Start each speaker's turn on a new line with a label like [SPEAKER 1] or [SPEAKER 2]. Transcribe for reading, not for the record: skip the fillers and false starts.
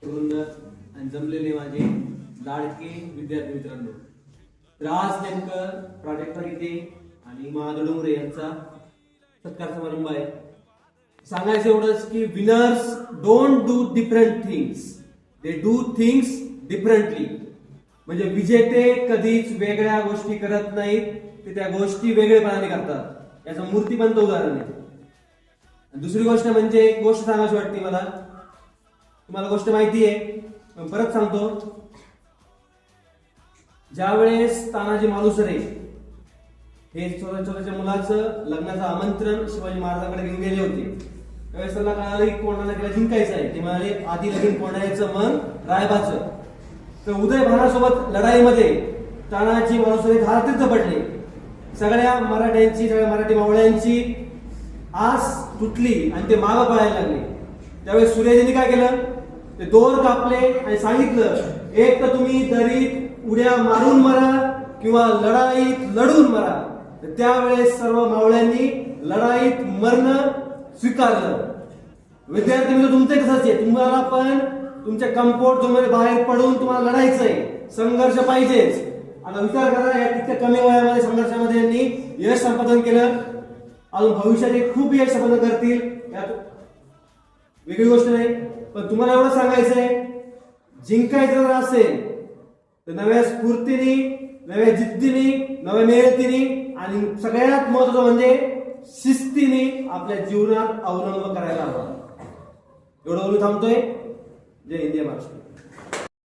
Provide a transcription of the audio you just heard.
[SPEAKER 1] वृंद आणि जमलेले माझे लाडके विद्यार्थी मित्रांनो, तर आज नेमकं प्राजक्ता इथे आणि महादेव डोंगरे यांचा सत्कार समारंभ आहे. सांगायचं एवढंच की winners don't do different things, they do things differently. म्हणजे विजेते कधीच वेगळ्या गोष्टी करत नाहीत, ते त्या गोष्टी वेगळेपणाने करतात. याचं मूर्तिमंत उदाहरण आहे. दुसरी गोष्ट म्हणजे एक गोष्ट सांगायची वाटते मला, तुम्हाला गोष्ट माहिती आहे पण परत सांगतो. ज्या वेळेस तानाजी मालुसरे हे छोट्या मुलाचं लग्नाचं आमंत्रण शिवाजी महाराजांकडे घेऊन गेले होते, त्यावेळेस त्यांना कळालं की कोणाला तिला जिंकायचं आहे. ते म्हणाले आधी लगीन कोणाचं मग रायबाचं. तर उदयभानासोबत लढाईमध्ये तानाजी मालुसरे धारतीर्थ पडले. सगळ्या मराठी मावळ्यांची आस तुटली आणि ते मागं पळायला लागले. त्यावेळेस सूर्याजींनी काय केलं, ते दोर कापले आणि सांगितलं एक तर तुम्ही दरीत उड्या मारून मरा किंवा लढाईत लढून मरा. तर त्यावेळेस सर्व मावळ्यांनी लढाईत मरणं स्वीकारलं. विद्यार्थी मित्र तुमचं कसंच आहे, तुम्हाला पण तुमच्या कम्फर्ट झोन मध्ये बाहेर पडून तुम्हाला लढायचंय, संघर्ष पाहिजेच. आता विचार करा या इतक्या कमी वयामध्ये संघर्षामध्ये यांनी यश संपादन केलं. अजून भविष्यात हे खूप यश संपादन करतील, यात वेगळी गोष्ट नाही. पण तुम्हाला एवढं सांगायचंय, जिंकायचं जर असेल तर नव्या स्फूर्तीने, नव्या जिद्दीने, नव्या मेहनतीने आणि सगळ्यात महत्त्वाचं म्हणजे शिस्तीने आपल्या जीवनात अवलंब करायला हवा. एवढं बोलून थांबतोय. जय हिंद, जय महाराष्ट्र.